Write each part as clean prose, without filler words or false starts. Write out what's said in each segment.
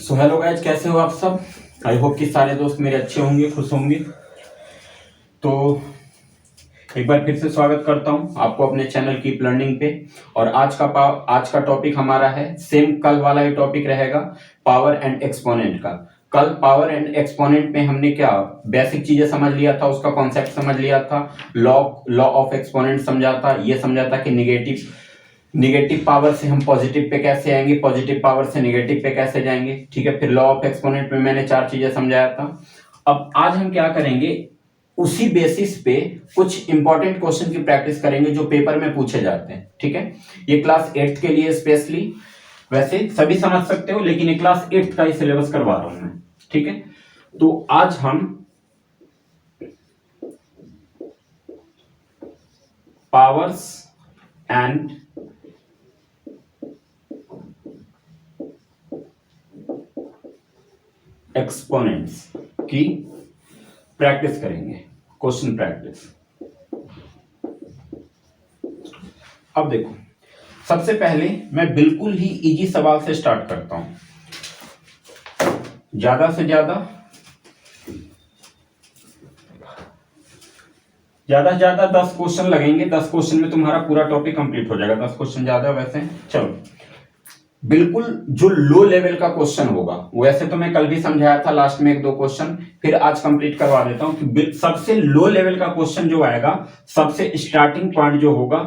So hello guys, कैसे हो आप सब। आई होप कि सारे दोस्त मेरे अच्छे होंगे, खुश होंगे। तो एक बार फिर से स्वागत करता हूं आपको अपने चैनल कीप लर्निंग पे। और आज का टॉपिक हमारा है सेम कल वाला ही टॉपिक रहेगा, पावर एंड एक्सपोनेंट का। कल पावर एंड एक्सपोनेंट में हमने क्या बेसिक चीजें समझ लिया था, उसका कॉन्सेप्ट समझ लिया था, लॉ ऑफ एक्सपोनेंट समझा था, ये समझा था कि निगेटिव पावर से हम पॉजिटिव पे कैसे आएंगे, पॉजिटिव पावर से निगेटिव पे कैसे जाएंगे। ठीक है, फिर लॉ ऑफ एक्सपोनेंट में मैंने 4 चीजें समझाया था। अब आज हम क्या करेंगे, उसी बेसिस पे कुछ इंपॉर्टेंट क्वेश्चन की प्रैक्टिस करेंगे जो पेपर में पूछे जाते हैं। ठीक है, ये क्लास 8th के लिए स्पेशली, वैसे सभी समझ सकते हो लेकिन ये क्लास 8th का ही सिलेबस करवा रहा हूं मैं। ठीक है, तो आज हम पावर्स एंड एक्सपोनेंट्स की प्रैक्टिस करेंगे, क्वेश्चन प्रैक्टिस। अब देखो, सबसे पहले मैं बिल्कुल ही इजी सवाल से स्टार्ट करता हूं। ज्यादा से ज्यादा 10 क्वेश्चन लगेंगे। 10 क्वेश्चन में तुम्हारा पूरा टॉपिक कंप्लीट हो जाएगा। 10 क्वेश्चन ज्यादा वैसे। चलो, बिल्कुल जो लो लेवल का क्वेश्चन होगा, वैसे तो मैं कल भी समझाया था लास्ट में 1-2 क्वेश्चन, फिर आज कंप्लीट करवा देता हूं कि सबसे लो लेवल का क्वेश्चन जो आएगा, सबसे स्टार्टिंग पॉइंट जो होगा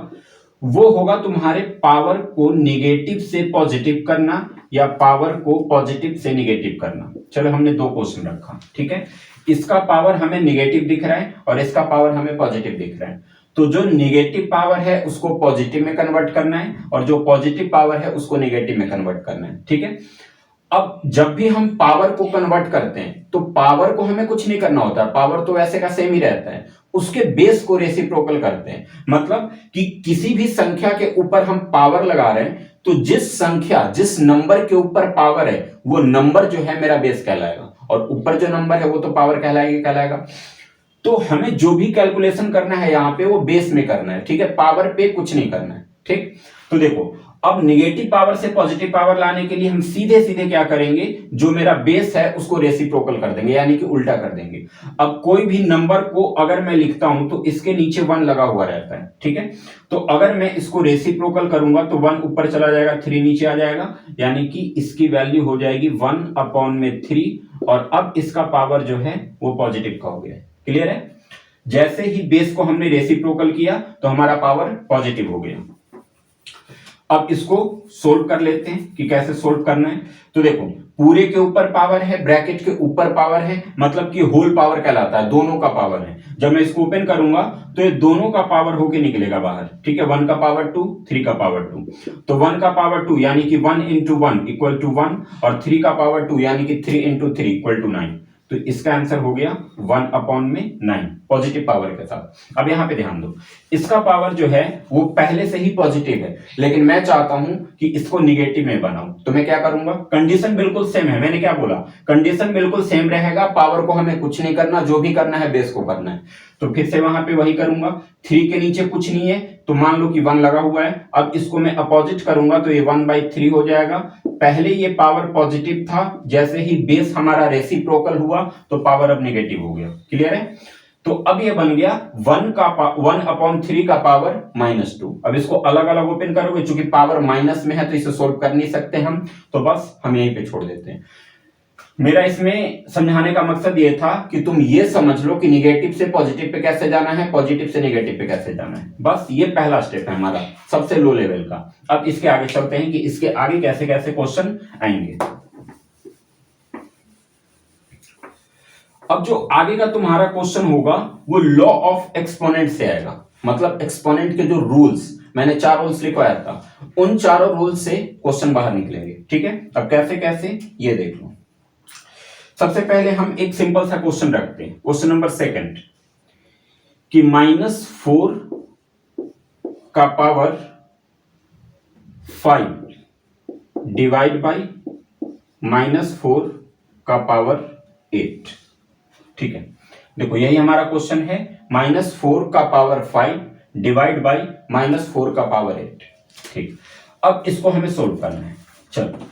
वो होगा तुम्हारे पावर को निगेटिव से पॉजिटिव करना या पावर को पॉजिटिव से निगेटिव करना। चलो, हमने 2 क्वेश्चन रखा। ठीक है, इसका पावर हमें निगेटिव दिख रहा है और इसका पावर हमें पॉजिटिव दिख रहा है। तो जो निगेटिव पावर है उसको पॉजिटिव में कन्वर्ट करना है और जो पॉजिटिव पावर है उसको निगेटिव में कन्वर्ट करना है। ठीक है, अब जब भी हम पावर को कन्वर्ट करते हैं तो पावर को हमें कुछ नहीं करना होता, पावर तो वैसे का सेम ही रहता है, उसके बेस को रेसिप्रोकल करते हैं। मतलब कि किसी भी संख्या के ऊपर हम पावर लगा रहे हैं तो जिस नंबर के ऊपर पावर है वो नंबर जो है मेरा बेस कहलाएगा, और ऊपर जो नंबर है वो तो पावर कहलाएगा। तो हमें जो भी कैलकुलेशन करना है यहाँ पे वो बेस में करना है। ठीक है, पावर पे कुछ नहीं करना है। ठीक, तो देखो, अब निगेटिव पावर से पॉजिटिव पावर लाने के लिए हम सीधे सीधे क्या करेंगे, जो मेरा बेस है उसको रेसिप्रोकल कर देंगे, यानी कि उल्टा कर देंगे। अब कोई भी नंबर को अगर मैं लिखता हूं तो इसके नीचे 1 लगा हुआ रहता है। ठीक है, तो अगर मैं इसको रेसिप्रोकल करूंगा तो 1 ऊपर चला जाएगा, 3 नीचे आ जाएगा, यानी कि इसकी वैल्यू हो जाएगी 1/3। और अब इसका पावर जो है वो पॉजिटिव का हो गया। क्लियर है, जैसे ही बेस को हमने रेसिप्रोकल किया तो हमारा पावर पॉजिटिव हो गया। अब इसको सोल्व कर लेते हैं कि कैसे सोल्व करना है। तो देखो, पूरे के ऊपर पावर है, ब्रैकेट के ऊपर पावर है, मतलब कि होल पावर कहलाता है, दोनों का पावर है। जब मैं इसको ओपन करूंगा तो ये दोनों का पावर होके निकलेगा बाहर। ठीक है, 1 का पावर 2, 3 का पावर 2। तो 1 का पावर 2 यानी कि 1 × 1 = 1, और 3 का पावर 2 यानी कि 3 × 3 = 9। तो इसका आंसर हो गया 1/9 पॉजिटिव पावर के साथ। अब यहां पे ध्यान दो, इसका पावर जो है वो पहले से ही पॉजिटिव है, लेकिन मैं चाहता हूं कि इसको निगेटिव में बनाऊं। तो मैं क्या करूंगा, कंडीशन बिल्कुल सेम है। मैंने क्या बोला, कंडीशन बिल्कुल सेम रहेगा, पावर को हमें कुछ नहीं करना, जो भी करना है बेस को करना है। तो फिर से वहां पे वही करूंगा, 3 के नीचे कुछ नहीं है तो मान लो कि 1 लगा हुआ है। अब इसको मैं अपोजिट करूंगा तो ये 1/3 हो जाएगा। पहले ये पावर पॉजिटिव था, जैसे ही बेस हमारा रेसिप्रोकल हुआ तो पावर अब नेगेटिव हो गया। क्लियर है, तो अब ये बन गया 1/3 का पावर -2। अब इसको अलग अलग ओपन करोगे, चूंकि पावर माइनस में है तो इसे सोल्व कर नहीं सकते हम, तो बस हम यहीं पे छोड़ देते हैं। मेरा इसमें समझाने का मकसद ये था कि तुम ये समझ लो कि निगेटिव से पॉजिटिव पे कैसे जाना है, पॉजिटिव से निगेटिव पे कैसे जाना है। बस ये पहला स्टेप है हमारा, सबसे लो लेवल का। अब इसके आगे चलते हैं कि इसके आगे कैसे कैसे क्वेश्चन आएंगे। अब जो आगे का तुम्हारा क्वेश्चन होगा वो लॉ ऑफ एक्सपोनेंट से आएगा। मतलब एक्सपोनेंट के जो रूल्स, मैंने 4 रूल्स लिखवाया था, उन चारों रूल्स से क्वेश्चन बाहर निकलेंगे। ठीक है, अब कैसे कैसे ये देख लो। सबसे पहले हम एक सिंपल सा क्वेश्चन रखते हैं, क्वेश्चन नंबर 2 कि -4 का पावर 5 डिवाइड बाई -4 का पावर 8। ठीक है, देखो यही हमारा क्वेश्चन है, -4 का पावर 5 डिवाइड बाई -4 का पावर 8। ठीक, अब इसको हमें सोल्व करना है। चलो,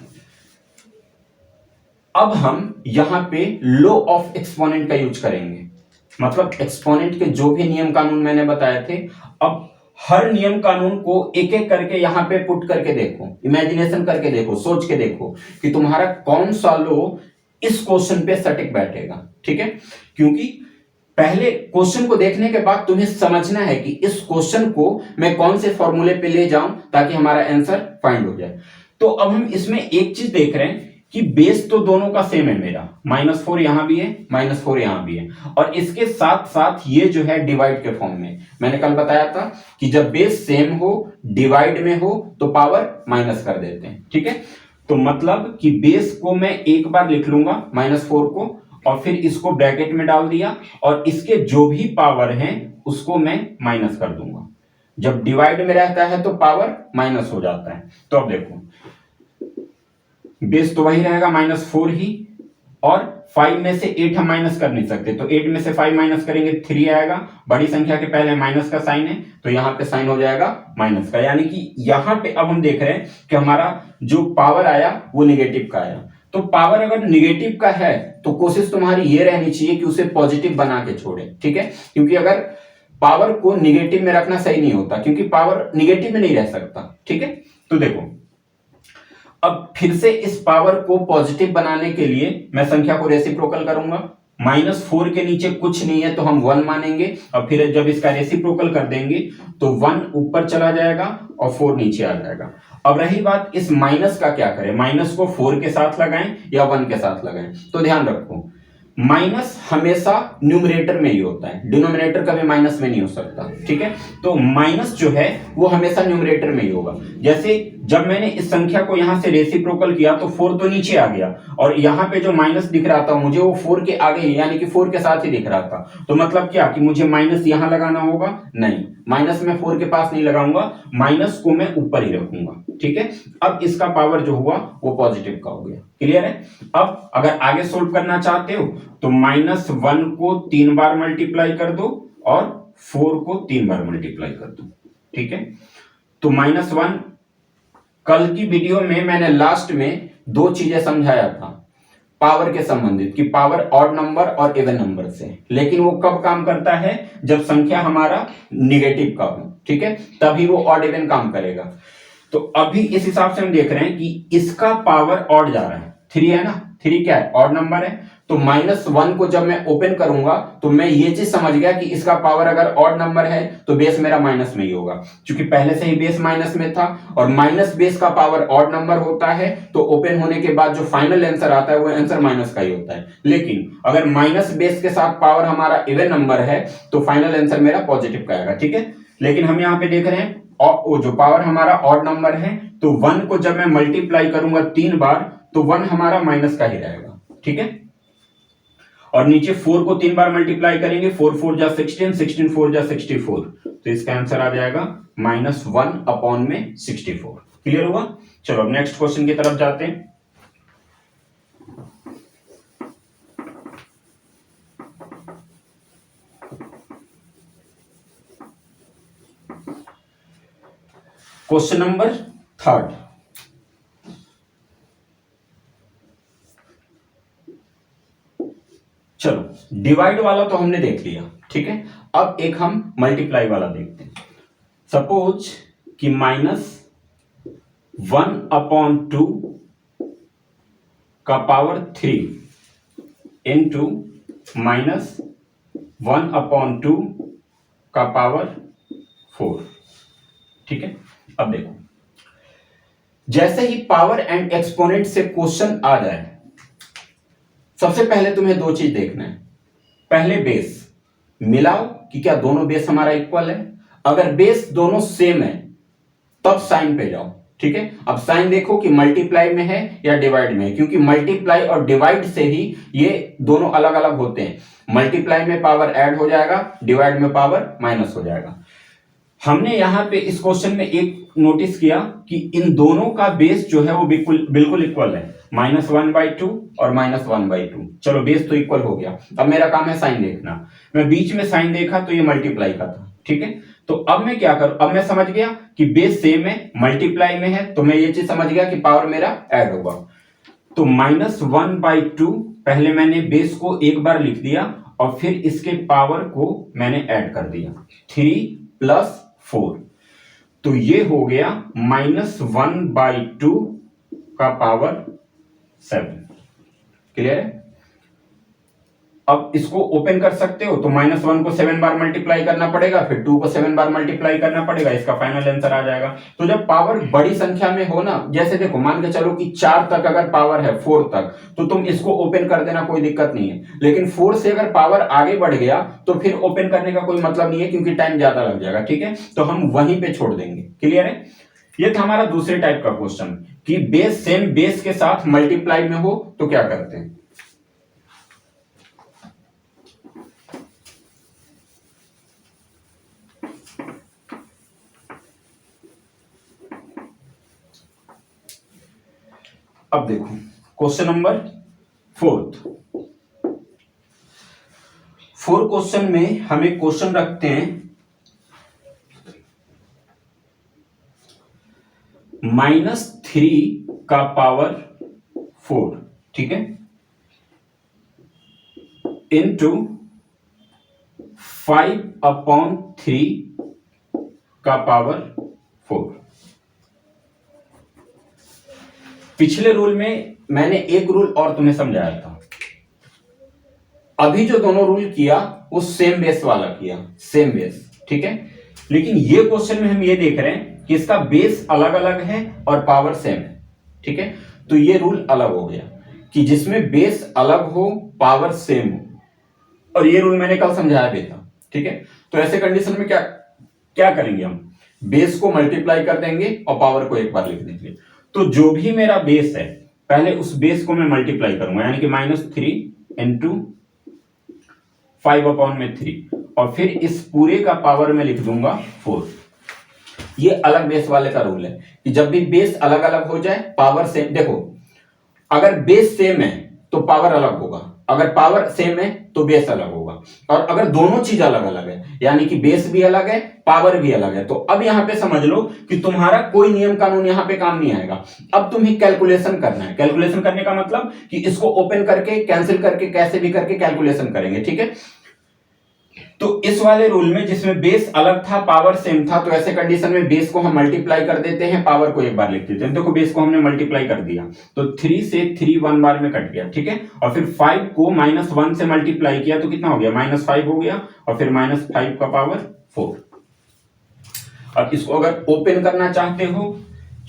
अब हम यहां पे लॉ ऑफ एक्सपोनेंट का यूज करेंगे, मतलब एक्सपोनेंट के जो भी नियम कानून मैंने बताए थे, अब हर नियम कानून को एक एक करके यहां पे पुट करके देखो, इमेजिनेशन करके देखो, सोच के देखो कि तुम्हारा कौन सा लॉ इस क्वेश्चन पे सटीक बैठेगा। ठीक है, क्योंकि पहले क्वेश्चन को देखने के बाद तुम्हें समझना है कि इस क्वेश्चन को मैं कौन से फॉर्मूले पे ले जाऊं ताकि हमारा आंसर फाइंड हो जाए। तो अब हम इसमें एक चीज देख रहे हैं कि बेस तो दोनों का सेम है, मेरा -4 यहां भी है, -4 यहां भी है, और इसके साथ साथ ये जो है डिवाइड के फॉर्म में। मैंने कल बताया था कि जब बेस सेम हो, डिवाइड में हो, तो पावर माइनस कर देते हैं। ठीक है, तो मतलब कि बेस को मैं एक बार लिख लूंगा -4 को, और फिर इसको ब्रैकेट में डाल दिया, और इसके जो भी पावर हैं उसको मैं माइनस कर दूंगा। जब डिवाइड में रहता है तो पावर माइनस हो जाता है। तो अब देखो, बेस तो वही रहेगा -4 ही, और 5 में से 8 हम माइनस कर नहीं सकते, तो 8 में से 5 माइनस करेंगे 3 आएगा। बड़ी संख्या के पहले माइनस का साइन है, तो यहां पे साइन हो जाएगा माइनस का, यानी कि यहां पे अब हम देख रहे हैं कि हमारा जो पावर आया वो निगेटिव का आया। तो पावर अगर निगेटिव का है तो कोशिश तुम्हारी ये रहनी चाहिए कि उसे पॉजिटिव बना के छोड़े। ठीक है, क्योंकि अगर पावर को निगेटिव में रखना सही नहीं होता, क्योंकि पावर निगेटिव में नहीं रह सकता। ठीक है, तो देखो, अब फिर से इस पावर को पॉजिटिव बनाने के लिए मैं संख्या को रेसिप्रोकल करूंगा। -4 के नीचे कुछ नहीं है तो हम 1 मानेंगे, और फिर जब इसका रेसिप्रोकल कर देंगे तो 1 ऊपर चला जाएगा और 4 नीचे आ जाएगा। अब रही बात इस माइनस का, क्या करें, माइनस को 4 के साथ लगाएं या 1 के साथ लगाएं। तो ध्यान रखो, माइनस हमेशा न्यूमरेटर में ही होता है, डिनोमिनेटर कभी माइनस में नहीं हो सकता। ठीक है, तो माइनस जो है वो हमेशा न्यूमरेटर में ही होगा। जैसे जब मैंने इस संख्या को यहां से रेसिप्रोकल किया तो 4 तो नीचे आ गया, और यहां पे जो माइनस दिख रहा था मुझे वो 4 के आगे यानी कि 4 के साथ ही दिख रहा था। तो मतलब क्या कि मुझे माइनस यहां लगाना होगा? नहीं, माइनस में 4 के पास नहीं लगाऊंगा, माइनस को मैं ऊपर ही रखूंगा। ठीक है, अब इसका पावर जो हुआ वो पॉजिटिव का हो गया। क्लियर है? अब अगर आगे सोल्व करना चाहते हो तो -1 को 3 बार मल्टीप्लाई कर दो और 4 को 3 बार मल्टीप्लाई कर दो। ठीक है, तो -1, कल की वीडियो में मैंने लास्ट में 2 चीजें समझाया था पावर के संबंधित, कि पावर ऑड नंबर और इवन नंबर से, लेकिन वो कब काम करता है? जब संख्या हमारा निगेटिव का हो। ठीक है, तभी वो ऑड इवन काम करेगा। तो अभी इस हिसाब से हम देख रहे हैं कि इसका पावर ऑड जा रहा है, 3 है ना, 3 क्या है? ऑड नंबर है। तो -1 को जब मैं ओपन करूंगा तो मैं ये चीज समझ गया कि इसका पावर अगर ऑड नंबर है तो बेस मेरा माइनस में ही होगा, क्योंकि पहले से ही बेस माइनस में था, और माइनस बेस का पावर ऑड नंबर होता है, तो ओपन होने के बाद जो फाइनल आंसर आता है वो आंसर माइनस का ही होता है। लेकिन अगर माइनस बेस के साथ पावर हमारा इवन नंबर है तो फाइनल आंसर मेरा पॉजिटिव का आएगा। ठीक है, लेकिन हम यहाँ पे देख रहे हैं और वो जो पावर हमारा ऑड नंबर है, तो 1 को जब मैं मल्टीप्लाई करूंगा 3 बार तो 1 हमारा माइनस का ही रहेगा। ठीक है, और नीचे 4 को 3 बार मल्टीप्लाई करेंगे, 4 4 जा 16, 16 4 जा 64, तो इसका आंसर आ जाएगा -1/64। क्लियर हुआ? चलो अब नेक्स्ट क्वेश्चन की तरफ जाते हैं। Question number 3। चलो डिवाइड वाला तो हमने देख लिया। ठीक है, अब एक हम मल्टीप्लाई वाला देखते हैं। सपोज कि -1/2 का पावर 3 इंटू -1/2 का पावर 4। ठीक है, अब देखो, जैसे ही पावर एंड एक्सपोनेंट से क्वेश्चन आ जाए, सबसे पहले तुम्हें 2 चीज देखना है। पहले बेस मिलाओ कि क्या दोनों बेस हमारा इक्वल है। अगर बेस दोनों सेम है तब साइन पे जाओ। ठीक है, अब साइन देखो कि मल्टीप्लाई में है या डिवाइड में है, क्योंकि मल्टीप्लाई और डिवाइड से ही ये दोनों अलग अलग होते हैं। मल्टीप्लाई में पावर ऐड हो जाएगा, डिवाइड में पावर माइनस हो जाएगा। हमने यहां पे इस क्वेश्चन में एक नोटिस किया कि इन दोनों का बेस जो है वो बिल्कुल इक्वल है, -1/2 और -1/2। चलो बेस तो इक्वल हो गया, अब मेरा काम है साइन देखना। मैं बीच में साइन देखा तो ये मल्टीप्लाई का था। ठीक है, तो अब मैं क्या करूं, अब मैं समझ गया कि बेस सेम है, मल्टीप्लाई में है, तो मैं ये चीज समझ गया कि पावर मेरा ऐड होगा। तो -1/2 पहले मैंने बेस को एक बार लिख दिया और फिर इसके पावर को मैंने ऐड कर दिया 3 + 4, तो ये हो गया -1/2 का पावर 7। क्लियर है? अब इसको ओपन कर सकते हो तो -1 को 7 बार मल्टीप्लाई करना पड़ेगा, फिर 2 को 7 बार मल्टीप्लाई करना पड़ेगा, इसका फाइनल आंसर आ जाएगा। तो जब पावर बड़ी संख्या में हो ना, जैसे देखो मान के चलो कि 4 तक अगर पावर है 4 तक, तो तुम इसको ओपन कर देना, कोई दिक्कत नहीं है। लेकिन 4 से अगर पावर आगे बढ़ गया तो फिर ओपन करने का कोई मतलब नहीं है, क्योंकि टाइम ज्यादा लग जाएगा। ठीक है, तो हम वहीं पे छोड़ देंगे। क्लियर है? ये था हमारा दूसरे टाइप का क्वेश्चन कि बेस सेम बेस के साथ मल्टीप्लाई में हो तो क्या करते हैं। अब देखो क्वेश्चन नंबर 4 क्वेश्चन में हमें क्वेश्चन रखते हैं -3 का पावर 4, ठीक है, इंटू 5/3 का पावर 4। पिछले रूल में मैंने एक रूल और तुम्हें समझाया था, अभी जो दोनों रूल किया वो सेम बेस वाला किया, सेम बेस। ठीक है, लेकिन ये क्वेश्चन में हम ये देख रहे हैं कि इसका बेस अलग अलग है और पावर सेम है। ठीक है, तो ये रूल अलग हो गया कि जिसमें बेस अलग हो पावर सेम हो, और ये रूल मैंने कल समझाया भी था। ठीक है, तो ऐसे कंडीशन में क्या क्या करेंगे, हम बेस को मल्टीप्लाई कर देंगे और पावर को एक बार लिख देंगे। तो जो भी मेरा बेस है पहले उस बेस को मैं मल्टीप्लाई करूंगा, यानी कि -3 इंटू 5/3, और फिर इस पूरे का पावर में लिख दूंगा 4। ये अलग बेस वाले का रूल है कि जब भी बेस अलग अलग हो जाए पावर सेम। देखो अगर बेस सेम है तो पावर अलग होगा, अगर पावर सेम है तो बेस अलग होगा, और अगर दोनों चीज अलग अलग है यानी कि बेस भी अलग है पावर भी अलग है, तो अब यहां पे समझ लो कि तुम्हारा कोई नियम कानून यहां पे काम नहीं आएगा। अब तुम्हें कैलकुलेशन करना है। कैलकुलेशन करने का मतलब कि इसको ओपन करके कैंसिल करके कैसे भी करके कैलकुलेशन करेंगे। ठीक है, तो इस वाले रूल में जिसमें बेस अलग था पावर सेम था, तो ऐसे कंडीशन में बेस को हम मल्टीप्लाई कर देते हैं, पावर को एक बार लिख देते हैं। देखो बेस को हमने मल्टीप्लाई कर दिया तो 3 से 3 1 बार में कट गया। ठीक है, और फिर 5 को -1 से मल्टीप्लाई किया तो कितना हो गया, -5 हो गया, और फिर -5 का पावर 4। अब इसको अगर ओपन करना चाहते हो,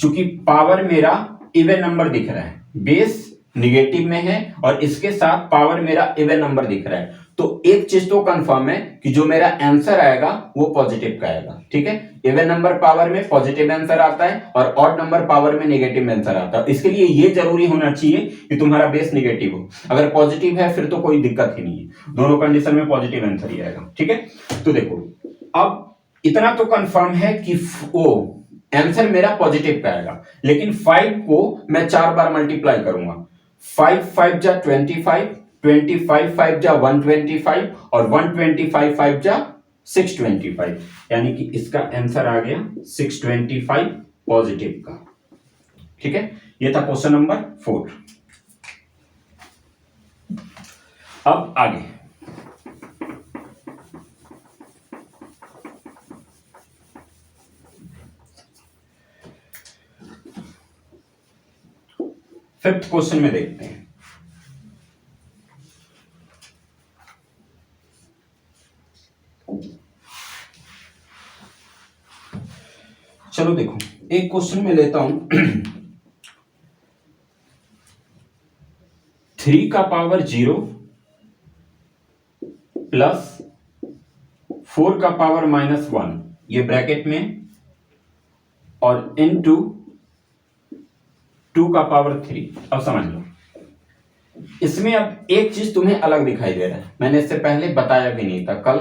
चूंकि पावर मेरा इवन नंबर दिख रहा है, बेस निगेटिव में है और इसके साथ पावर मेरा इवन नंबर दिख रहा है, तो एक चीज तो कंफर्म है कि जो मेरा आंसर आएगा वो पॉजिटिव का आएगा। ठीक है, इवन नंबर पावर में पॉजिटिव आंसर आता है और ऑड नंबर पावर में नेगेटिव आंसर आता है। इसके लिए ये जरूरी होना चाहिए कि तुम्हारा बेस निगेटिव हो। अगर पॉजिटिव है फिर तो कोई दिक्कत ही नहीं है, दोनों कंडीशन में पॉजिटिव आंसर ही आएगा। ठीक है, तो देखो अब इतना तो कंफर्म है कि वो आंसर मेरा पॉजिटिव का आएगा, लेकिन 5 को मैं 4 बार मल्टीप्लाई करूंगा। 5 5 जा 25, 25 5 जा 125, और 125 5 जा 625, यानी कि इसका आंसर आ गया 625 पॉजिटिव का। ठीक है, ये था क्वेश्चन नंबर 4। अब आगे 5th क्वेश्चन में देखते हैं। चलो देखो एक क्वेश्चन में लेता हूं 3 का पावर 0 प्लस 4 का पावर -1, ये ब्रैकेट में, और इनटू 2 का पावर 3। अब समझ लो इसमें अब एक चीज तुम्हें अलग दिखाई दे रहा है, मैंने इससे पहले बताया भी नहीं था कल,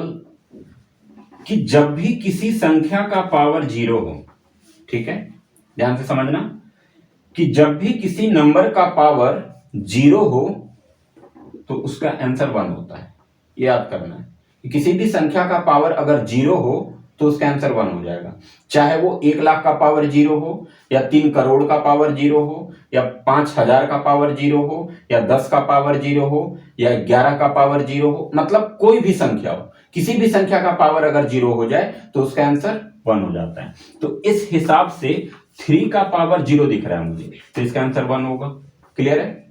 कि जब भी किसी संख्या का पावर 0 हो, ठीक है ध्यान से समझना, कि जब भी किसी नंबर का पावर 0 हो तो उसका आंसर 1 होता है। याद करना है कि किसी भी संख्या का पावर अगर 0 हो तो उसका आंसर 1 हो जाएगा। चाहे वो 1 लाख का पावर 0 हो, या 3 करोड़ का पावर 0 हो, या 5,000 का पावर 0 हो, या 10 का पावर 0 हो, या 11 का पावर 0 हो, मतलब कोई भी संख्या हो, किसी भी संख्या का पावर अगर 0 हो जाए तो उसका आंसर 1 हो जाता है। तो इस हिसाब से 3 का पावर 0 दिख रहा है मुझे, तो इसका आंसर 1 होगा। क्लियर है?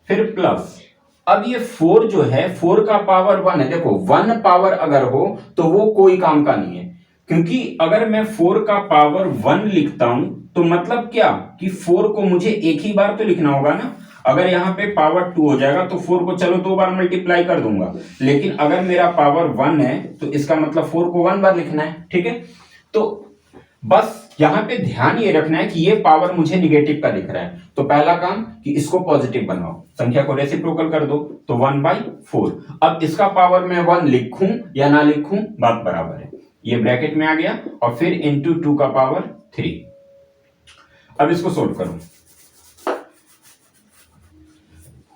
फिर प्लस, अब ये 4 जो है, 4 का पावर 1 है। देखो 1 पावर अगर हो तो वो कोई काम का नहीं है, क्योंकि अगर मैं 4 का पावर 1 लिखता हूं तो मतलब क्या कि 4 को मुझे एक ही बार तो लिखना होगा ना। अगर यहां पे पावर 2 हो जाएगा तो 4 को चलो 2 बार मल्टीप्लाई कर दूंगा, लेकिन अगर मेरा पावर 1 है तो इसका मतलब 4 को 1 बार लिखना है। ठीक है, तो बस यहां पे ध्यान ये रखना है कि ये पावर मुझे निगेटिव का दिख रहा है, तो पहला काम कि इसको पॉजिटिव बनाओ, संख्या को रेसिप्रोकल कर दो, तो 1/4। अब इसका पावर मैं 1 लिखूं या ना लिखूं बात बराबर है, ये ब्रैकेट में आ गया, और फिर इंटू 2 का पावर 3। अब इसको सोल्व करो।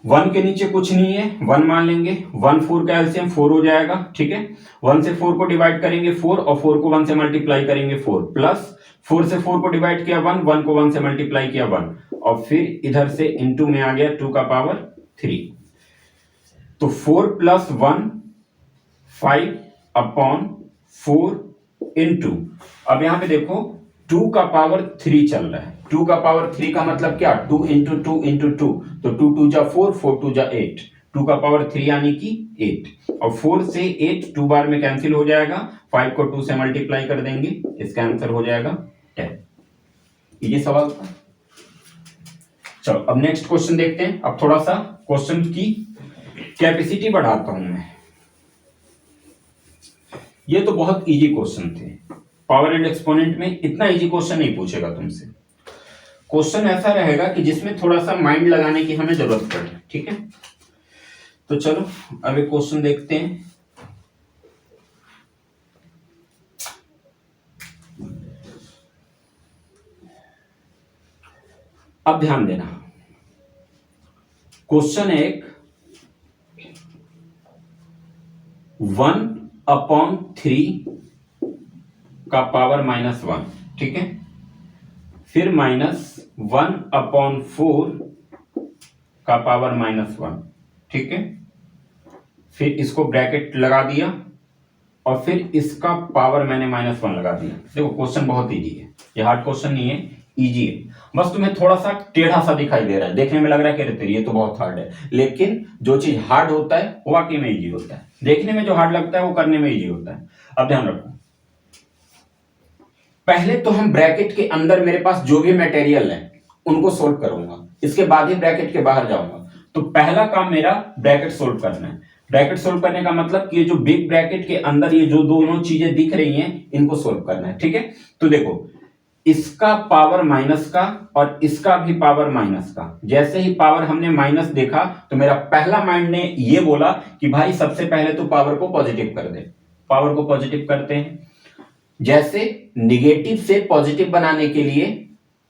1 के नीचे कुछ नहीं है, 1 मान लेंगे, 1 4 का एलसीएम 4 हो जाएगा। ठीक है, 1 से 4 को डिवाइड करेंगे 4, और 4 को 1 से मल्टीप्लाई करेंगे 4, प्लस 4 से 4 को डिवाइड किया 1, 1 को 1 से मल्टीप्लाई किया 1, और फिर इधर से इनटू में आ गया 2 का पावर 3। तो 4 प्लस 1 5/4 इंटू, अब यहां पे देखो 2 का पावर 3 चल रहा है, 2 का पावर 3 का मतलब क्या, 2 इंटू 2 इंटू 2, तो 2 2 जा 4, 4 2 जा 8, 2 का पावर 3 यानी कि 8, और 4 से 8 2 बार में कैंसिल हो जाएगा, 5 को 2 से मल्टीप्लाई कर देंगे, इसका आंसर हो जाएगा 10। ये सवाल था। चलो अब नेक्स्ट क्वेश्चन देखते हैं। अब थोड़ा सा क्वेश्चन की कैपेसिटी बढ़ाता हूं मैं। ये तो बहुत इजी क्वेश्चन थे, पावर एंड एक्सपोनेंट में इतना इजी क्वेश्चन नहीं पूछेगा तुमसे। क्वेश्चन ऐसा रहेगा कि जिसमें थोड़ा सा माइंड लगाने की हमें जरूरत पड़े। ठीक है, तो चलो अब एक क्वेश्चन देखते हैं। अब ध्यान देना, क्वेश्चन एक 1/3 का पावर -1। ठीक है, फिर -1/4 का पावर -1। ठीक है, फिर इसको ब्रैकेट लगा दिया, और फिर इसका पावर मैंने -1 लगा दिया। देखो क्वेश्चन बहुत इजी है, ये हार्ड क्वेश्चन नहीं है, इजी है। बस तुम्हें थोड़ा सा टेढ़ा सा दिखाई दे रहा है, देखने में लग रहा है कि ये तो बहुत हार्ड है, लेकिन जो चीज हार्ड होता है वो वाकई में इजी होता है। देखने में जो हार्ड लगता है वो करने में इजी होता है। अब ध्यान रखो, पहले तो हम ब्रैकेट के अंदर मेरे पास जो भी मटेरियल है उनको सोल्व करूंगा, इसके बाद ही ब्रैकेट के बाहर जाऊंगा। तो पहला काम मेरा ब्रैकेट सोल्व करना है। ब्रैकेट सोल्व करने का मतलब कि ये जो बिग ब्रैकेट के अंदर ये जो दोनों चीजें दिख रही हैं इनको सोल्व करना है। ठीक है, तो देखो इसका पावर माइनस का और इसका भी पावर माइनस का, जैसे ही पावर हमने माइनस देखा तो मेरा पहला माइंड ने ये बोला कि भाई सबसे पहले तो पावर को पॉजिटिव कर दे। पावर को पॉजिटिव करते हैं, जैसे निगेटिव से पॉजिटिव बनाने के लिए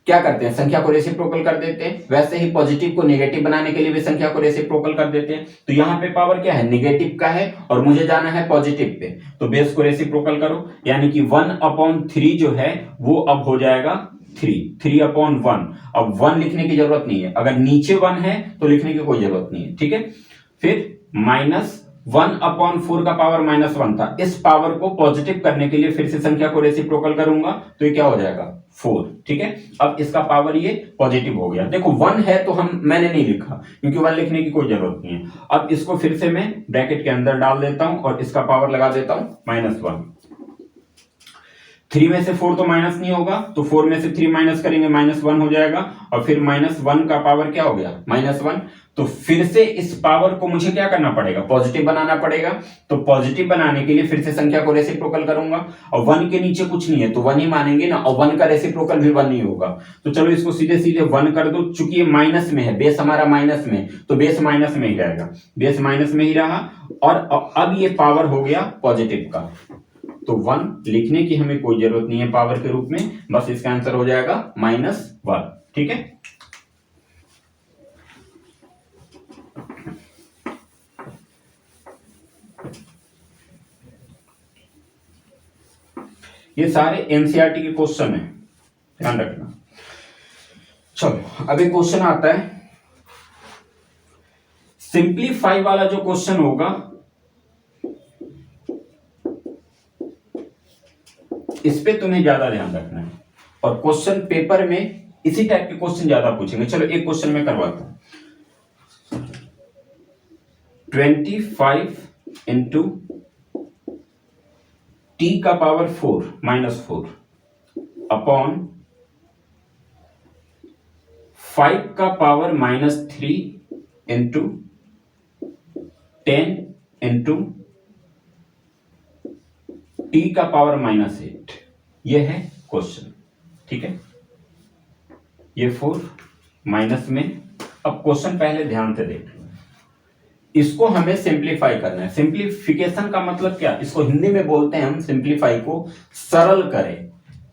क्या करते हैं, संख्या को रेसिप्रोकल कर देते हैं, वैसे ही पॉजिटिव को नेगेटिव बनाने के लिए भी संख्या को रेसिप्रोकल कर देते हैं। तो यहां पे पावर क्या है, निगेटिव का है, और मुझे जाना है पॉजिटिव पे, तो बेस को रेसिप्रोकल करो, यानी कि 1/3 जो है वो अब हो जाएगा 3/1। अब 1 लिखने की जरूरत नहीं है, अगर नीचे 1 है तो लिखने की कोई जरूरत नहीं है। ठीक है, फिर -1/4 का पावर -1 था, इस पावर को पॉजिटिव करने के लिए फिर से संख्या को रेसिप्रोकल करूंगा, तो ये क्या हो जाएगा 4। ठीक है, अब इसका पावर ये पॉजिटिव हो गया। देखो 1 है तो मैंने नहीं लिखा, क्योंकि 1 लिखने की कोई जरूरत नहीं है। अब इसको फिर से मैं ब्रैकेट के अंदर डाल देता हूं और इसका पावर लगा देता हूं -1। 3 में से 4 तो माइनस नहीं होगा, तो 4 में से 3 माइनस करेंगे -1 हो जाएगा, और फिर -1 का पावर क्या हो गया -1। तो फिर से इस पावर को मुझे क्या करना पड़ेगा, पॉजिटिव बनाना पड़ेगा। तो पॉजिटिव बनाने के लिए फिर से संख्या को रेसिप्रोकल करूंगा, और 1 के नीचे कुछ नहीं है तो 1 ही मानेंगे ना, और 1 का रेसिप्रोकल भी 1 ही होगा। तो चलो इसको सीधे सीधे 1 कर दो, चूंकि ये माइनस में है, बेस हमारा माइनस में, तो बेस माइनस में ही रहेगा, बेस माइनस में ही रहा, और अब ये पावर हो गया पॉजिटिव का। तो 1 लिखने की हमें कोई जरूरत नहीं है पावर के रूप में, बस इसका आंसर हो जाएगा -1। ठीक है, ये सारे एनसीईआरटी के क्वेश्चन है, ध्यान रखना। चलो अब एक क्वेश्चन आता है सिंप्लीफाई वाला। जो क्वेश्चन होगा इस पे तुम्हें ज्यादा ध्यान रखना है, और क्वेश्चन पेपर में इसी टाइप के क्वेश्चन ज्यादा पूछेंगे। चलो एक क्वेश्चन में करवाता हूं। 25 इंटू टी का पावर 4 -4 अपॉन 5 का पावर -3 इंटू 10 इंटू टी का पावर -8। यह है क्वेश्चन, ठीक है। ये 4 माइनस में। अब क्वेश्चन पहले ध्यान से देख लो, इसको हमें सिंप्लीफाई करना है। सिंप्लीफिकेशन का मतलब क्या, इसको हिंदी में बोलते हैं हम सिंप्लीफाई को सरल करें।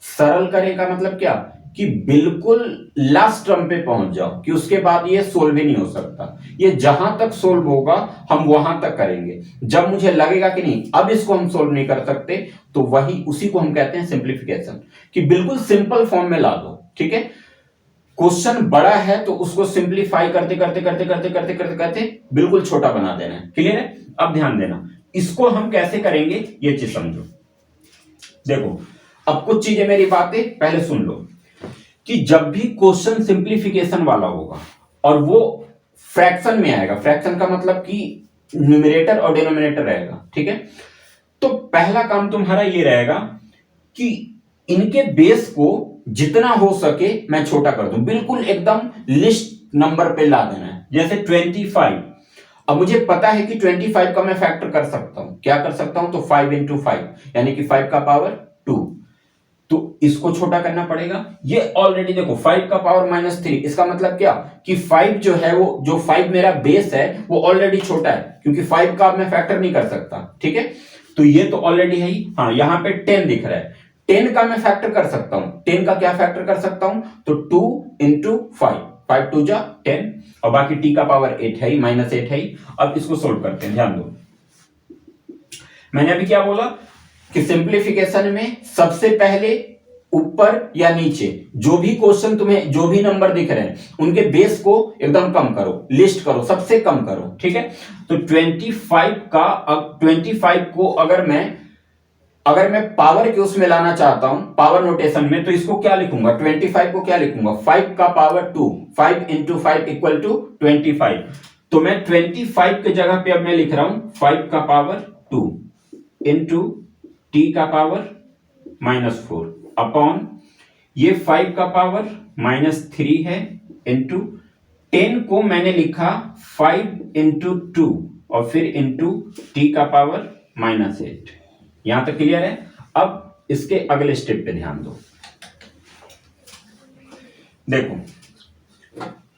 सरल करें का मतलब क्या, कि बिल्कुल लास्ट टर्म पे पहुंच जाओ, कि उसके बाद ये सोल्व ही नहीं हो सकता। ये जहां तक सोल्व होगा हम वहां तक करेंगे। जब मुझे लगेगा कि नहीं अब इसको हम सोल्व नहीं कर सकते, तो वही उसी को हम कहते हैं सिंप्लीफिकेशन, कि बिल्कुल सिंपल फॉर्म में ला दो, ठीक है। क्वेश्चन बड़ा है तो उसको सिंप्लीफाई करते करते करते करते करते करते करते बिल्कुल छोटा बना देना है। क्लियर है। अब ध्यान देना, इसको हम कैसे करेंगे ये चीज समझो। देखो अब कुछ चीजें मेरी बातें पहले सुन लो, कि जब भी क्वेश्चन सिंप्लीफिकेशन वाला होगा और वो फ्रैक्शन में आएगा, फ्रैक्शन का मतलब कि न्यूमरेटर और डिनोमिनेटर रहेगा, ठीक है। तो पहला काम तुम्हारा ये रहेगा कि इनके बेस को जितना हो सके मैं छोटा कर दूं, बिल्कुल एकदम लिस्ट नंबर पे ला देना है। जैसे 25, अब मुझे पता है कि 25 का मैं फैक्टर कर सकता हूं। क्या कर सकता हूं, तो 5 इंटू 5 यानी कि 5 का पावर 2, तो इसको छोटा करना पड़ेगा। ये ऑलरेडी देखो 5 का पावर -3, इसका मतलब क्या, कि 5 जो है वो, जो 5 मेरा बेस है वो ऑलरेडी छोटा है, क्योंकि 5 का मैं फैक्टर नहीं कर सकता, ठीक है। तो ये तो ऑलरेडी है ही। हाँ यहां पे 10 दिख रहा है, 10 का मैं फैक्टर कर सकता हूं। 10 का क्या फैक्टर कर सकता हूं, तो 2 इंटू 5, 5 2 जा 10, और बाकी टी का पावर 8 है ही, -8 है ही। अब इसको सोल्व करते हैं, ध्यान दो। मैंने अभी क्या बोला, कि सिंप्लीफिकेशन में सबसे पहले ऊपर या नीचे जो भी क्वेश्चन तुम्हें, जो भी नंबर दिख रहे हैं, उनके बेस को एकदम कम करो, लिस्ट करो, सबसे कम करो, ठीक है। तो 25 को अगर मैं पावर के उसमें लाना चाहता हूं, पावर नोटेशन में, तो इसको क्या लिखूंगा, 25 को क्या लिखूंगा, 5 का पावर 2, 5 इंटू 5 इक्वल टू 25। तो मैं 25 के जगह पे अब मैं लिख रहा हूं 5 का पावर 2 इंटू टी का पावर -4 अपॉन ये 5 का पावर -3 है इंटू 10 को मैंने लिखा 5 इंटू 2 और फिर इंटू टी का पावर -8। यहां तक क्लियर है। अब इसके अगले स्टेप पे ध्यान दो। देखो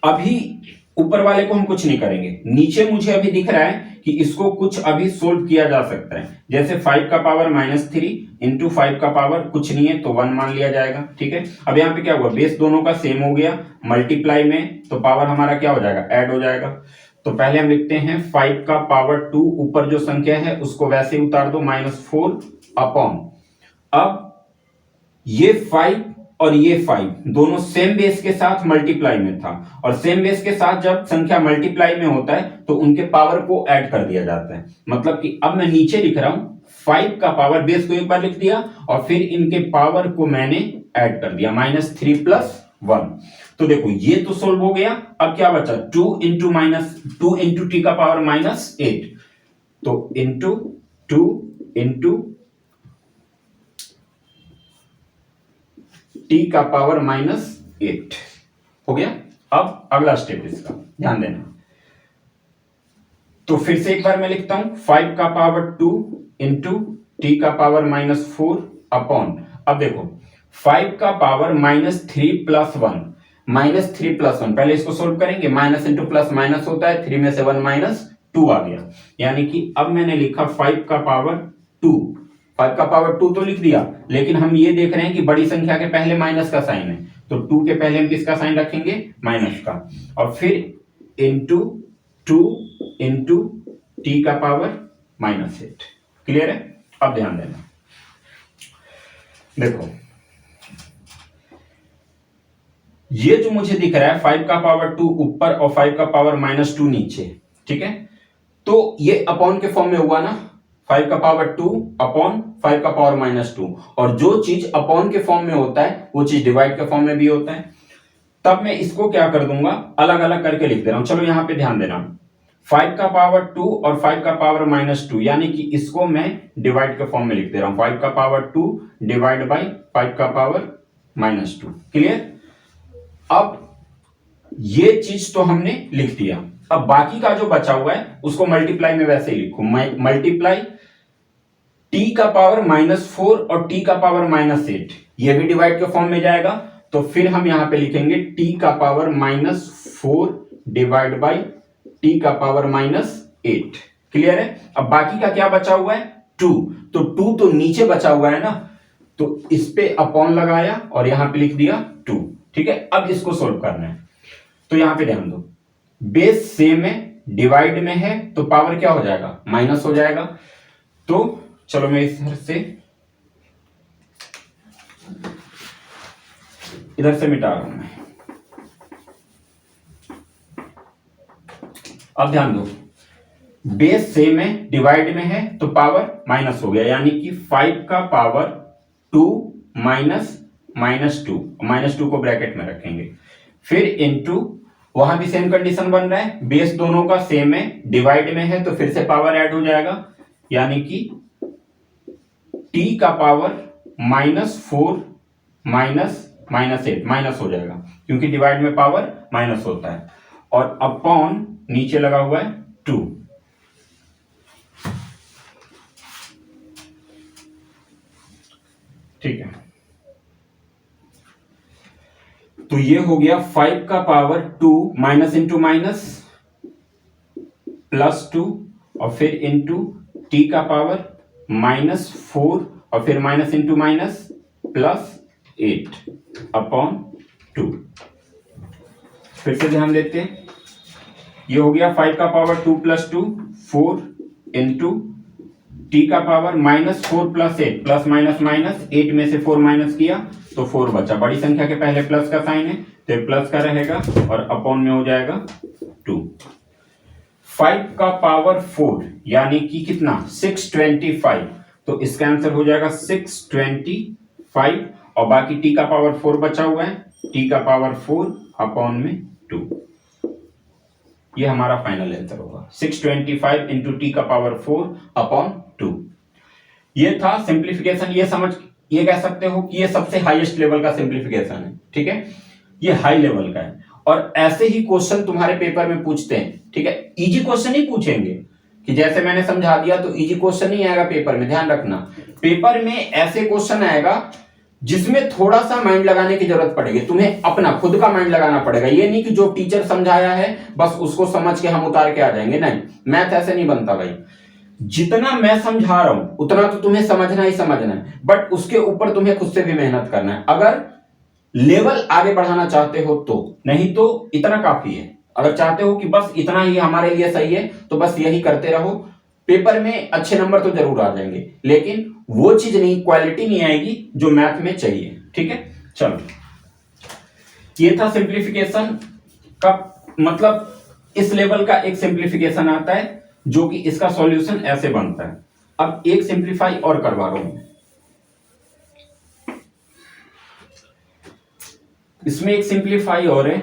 अभी ऊपर वाले को हम कुछ नहीं करेंगे, नीचे मुझे अभी दिख रहा है कि इसको कुछ अभी सोल्व किया जा सकता है। जैसे 5 का पावर -3 इंटू 5 का पावर कुछ नहीं है तो 1 मान लिया जाएगा, ठीक है। अब यहाँ पे क्या हुआ, बेस दोनों का सेम हो गया, मल्टीप्लाई में तो पावर हमारा क्या हो जाएगा, ऐड हो जाएगा। तो पहले हम लिखते हैं 5 का पावर 2, ऊपर जो संख्या है उसको वैसे ही उतार दो, -4 अपॉन, अब ये 5 और ये 5 दोनों सेम बेस के साथ मल्टीप्लाई में था, और सेम बेस के साथ जब संख्या मल्टीप्लाई में होता है तो उनके पावर को ऐड कर दिया जाता है। मतलब कि अब मैं नीचे लिख रहा हूं 5 का पावर, बेस को एक बार लिख दिया और फिर इनके पावर को मैंने ऐड कर दिया, -3 + 1। तो देखो ये तो सोल्व हो गया। अब क्या बचा, 2 इंटू टी का पावर -8, तो इंटू 2 इंटू टी का पावर -8 हो गया। अब अगला स्टेप इसका ध्यान देना। तो फिर से एक बार मैं लिखता हूं 5 का पावर 2 इंटू टी का पावर -4 अपॉन, अब देखो 5 का पावर -3 + 1, -3 + 1, पहले इसको सोल्व करेंगे, माइनस इंटू प्लस माइनस होता है, 3 में से 1 -2 आ गया। यानी कि अब मैंने लिखा 5 का पावर 2, 5 का पावर 2 तो लिख दिया, लेकिन हम ये देख रहे हैं कि बड़ी संख्या के पहले माइनस का साइन है, तो 2 के पहले हम किसका साइन रखेंगे, माइनस का, और फिर इंटू 2 इंटू टी का पावर -8। क्लियर है। अब ध्यान देना, देखो ये जो मुझे दिख रहा है 5 का पावर 2 ऊपर और 5 का पावर -2 नीचे, ठीक है, तो ये अपॉन के फॉर्म में हुआ ना, 5 का पावर 2 अपॉन 5 का पावर -2, और जो चीज अपॉन के फॉर्म में होता है वो चीज डिवाइड के फॉर्म में भी होता है। तब मैं इसको क्या कर दूंगा, अलग अलग करके लिख दे रहा हूं। चलो यहां पे ध्यान देना, 5 का पावर 2 और 5 का पावर -2, यानी कि इसको मैं डिवाइड के फॉर्म में लिख दे रहा हूं, 5 का पावर 2 डिवाइड बाई 5 का पावर -2। क्लियर? अब ये चीज तो हमने लिख दिया। अब बाकी का जो बचा हुआ है उसको मल्टीप्लाई में वैसे ही लिखू, मल्टीप्लाई t का पावर -4 और t का पावर -8, ये भी डिवाइड के फॉर्म में जाएगा, तो फिर हम यहां पे लिखेंगे t का पावर -4 डिवाइड बाई t का पावर -8। क्लियर है? अब बाकी का क्या बचा हुआ है, 2, तो 2 तो नीचे बचा हुआ है ना, तो इस पे अपॉन लगाया और यहां पे लिख दिया 2। ठीक है, अब इसको सोल्व करना है, तो यहां पे ध्यान दो, बेस सेम है, डिवाइड में है, तो पावर क्या हो जाएगा, माइनस हो जाएगा। तो चलो मैं इधर से मिटा रहा हूं मैं। अब ध्यान दो, बेस सेम है, डिवाइड में है, तो पावर माइनस हो गया, यानी कि 5 का पावर 2 माइनस -2, -2 को ब्रैकेट में रखेंगे, फिर इनटू, वहां भी सेम कंडीशन बन रहा है, बेस दोनों का सेम है, डिवाइड में है, तो फिर से पावर ऐड हो जाएगा, यानी कि t का पावर -4 -8 माइनस हो जाएगा, क्योंकि डिवाइड में पावर माइनस होता है, और अपॉन नीचे लगा हुआ है 2। ठीक है, तो ये हो गया 5 का पावर 2 माइनस इंटू माइनस +2, और फिर इंटू t का पावर -4 और फिर माइनस इंटू माइनस +8 अपॉन 2। फिर से ध्यान देते हैं, ये हो गया 5 का पावर 2 + 2 4 इंटू t का पावर -4 + 8 प्लस माइनस माइनस, 8 में से 4 माइनस किया तो 4 बचा, बड़ी संख्या के पहले प्लस का साइन है तो प्लस का रहेगा, और अपॉन में हो जाएगा 2। 5 का पावर 4 यानी कि कितना, 625, तो इसका आंसर हो जाएगा 625, और बाकी t का पावर 4 बचा हुआ है, t का पावर 4 अपॉन में 2, ये हमारा फाइनल आंसर होगा, 625 इंटू टी का पावर 4 अपॉन 2। ये था सिंप्लीफिकेशन, ये समझ, ये कह सकते हो कि ये सबसे हाईएस्ट लेवल का सिंप्लीफिकेशन है। ठीक है, ये हाई लेवल का है, और ऐसे ही क्वेश्चन तुम्हारे पेपर में पूछते हैं। ठीक है, इजी क्वेश्चन ही पूछेंगे, कि जैसे मैंने समझा दिया तो इजी क्वेश्चन नहीं आएगा पेपर में, ध्यान रखना, पेपर में ऐसे क्वेश्चन आएगा जिसमें थोड़ा सा माइंड लगाने की जरूरत पड़ेगी, तुम्हें अपना खुद का माइंड लगाना पड़ेगा, ये नहीं कि जो टीचर समझाया है बस उसको समझ के हम उतार के आ जाएंगे, नहीं, मैथ ऐसे नहीं बनता भाई। जितना मैं समझा रहा हूं उतना तो तुम्हें समझना ही समझना है, बट उसके ऊपर तुम्हें खुद से भी मेहनत करना है, अगर लेवल आगे बढ़ाना चाहते हो तो, नहीं तो इतना काफी है। अगर चाहते हो कि बस इतना ही हमारे लिए सही है तो बस यही करते रहो, पेपर में अच्छे नंबर तो जरूर आ जाएंगे, लेकिन वो चीज नहीं, क्वालिटी नहीं आएगी जो मैथ में चाहिए। ठीक है, चलो, ये था सिंप्लीफिकेशन का मतलब, इस लेवल का एक सिंप्लीफिकेशन आता है जो कि इसका सॉल्यूशन ऐसे बनता है। अब एक सिंप्लीफाई और करवा रहा हूं, इसमें एक सिंप्लीफाई और है,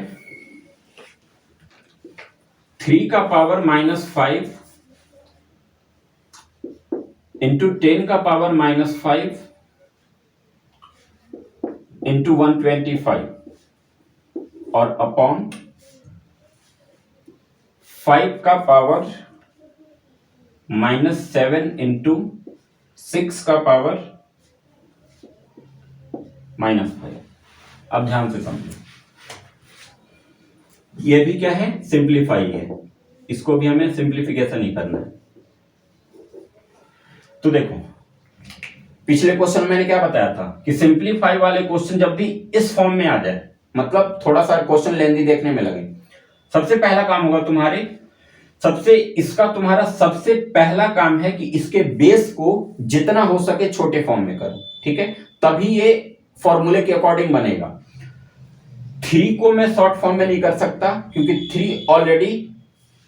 3 का पावर -5 इंटू 10 का पावर -5 इंटू 125 और अपॉन 5 का पावर -7 इंटू 6 का पावर -5। अब ध्यान से समझो, ये भी क्या है, सिंप्लीफाई है, इसको भी हमें सिंप्लीफिकेशन ही करना है। तो देखो, पिछले क्वेश्चन मैंने क्या बताया था कि सिंप्लीफाई वाले क्वेश्चन जब भी इस फॉर्म में आ जाए, मतलब थोड़ा सा क्वेश्चन लेंदी देखने में लगे, सबसे पहला काम होगा तुम्हारे सबसे इसका तुम्हारा सबसे पहला काम है कि इसके बेस को जितना हो सके छोटे फॉर्म में करो, ठीक है, तभी ये फॉर्मूले के अकॉर्डिंग बनेगा। 3 को मैं शॉर्ट फॉर्म में नहीं कर सकता क्योंकि 3 ऑलरेडी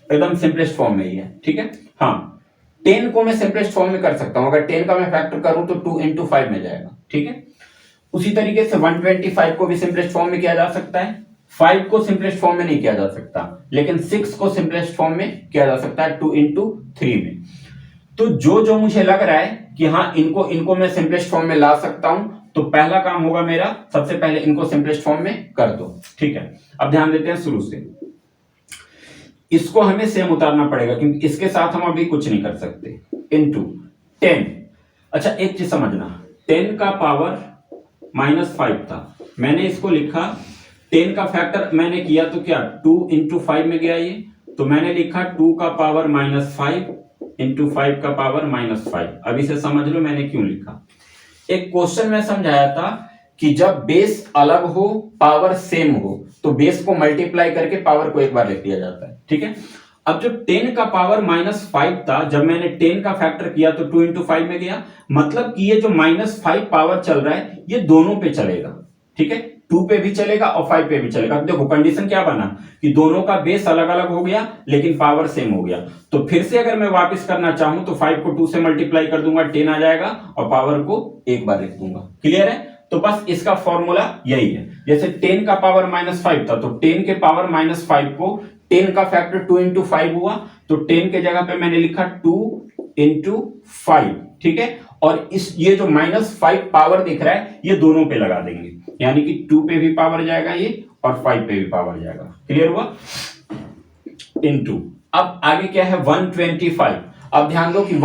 एकदम सिंपलेस्ट फॉर्म में ही है, ठीक है। हाँ, 10 को मैं सिंपलेस्ट फॉर्म में कर सकता हूं, अगर 10 का मैं फैक्टर करूं तो 2 into 5 में जाएगा, ठीक है। उसी तरीके से 125 को भी सिंपलेस्ट फॉर्म में किया जा सकता है, 5 को सिंपलेस्ट फॉर्म में नहीं किया जा सकता, लेकिन 6 को सिंपलेस्ट फॉर्म में किया जा सकता है 2 into 3 में। तो जो मुझे लग रहा है कि हाँ इनको मैं सिंपलेस्ट फॉर्म में ला सकता हूं, तो पहला काम होगा मेरा, सबसे पहले इनको सिंपलेस्ट फॉर्म में कर दो, ठीक है। अब ध्यान देते हैं शुरू से, इसको हमें सेम उतारना पड़ेगा क्योंकि इसके साथ हम अभी कुछ नहीं कर सकते। इनटू 10, अच्छा एक चीज समझना, 10 का पावर -5 था, मैंने इसको लिखा 10 का फैक्टर मैंने किया तो क्या 2 into 5 में गया ये, तो मैंने लिखा 2 का पावर -5 into 5 का पावर -5। अब इसे समझ लो मैंने क्यों लिखा। एक क्वेश्चन में समझाया था कि जब बेस अलग हो पावर सेम हो तो बेस को मल्टीप्लाई करके पावर को एक बार लिख दिया जाता है, ठीक है। अब जब 10 का पावर -5 था, जब मैंने 10 का फैक्टर किया तो 2 into 5 में गया, मतलब कि ये जो -5 पावर चल रहा है ये दोनों पे चलेगा, ठीक है, 2 पे भी चलेगा और 5 पे भी चलेगा। अब देखो कंडीशन क्या बना कि दोनों का बेस अलग अलग हो गया लेकिन पावर सेम हो गया, तो फिर से अगर मैं वापस करना चाहूं तो 5 को 2 से मल्टीप्लाई कर दूंगा, 10 आ जाएगा और पावर को एक बार लिख दूंगा। क्लियर है? तो बस इसका फॉर्मूला यही है। जैसे 10 का पावर -5 था तो 10 के पावर -5 को 10 का फैक्टर 2 into 5 हुआ, तो 10 के जगह पे मैंने लिखा 2 into 5, ठीक है। और इस ये जो -5 पावर दिख रहा है ये दोनों पे लगा देंगे, यानी कि 2 पे भी पावर जाएगा ये और 5 पे भी पावर जाएगा। क्लियर हुआ? इनटू अब आगे क्या है 125। अब ध्यान दो कि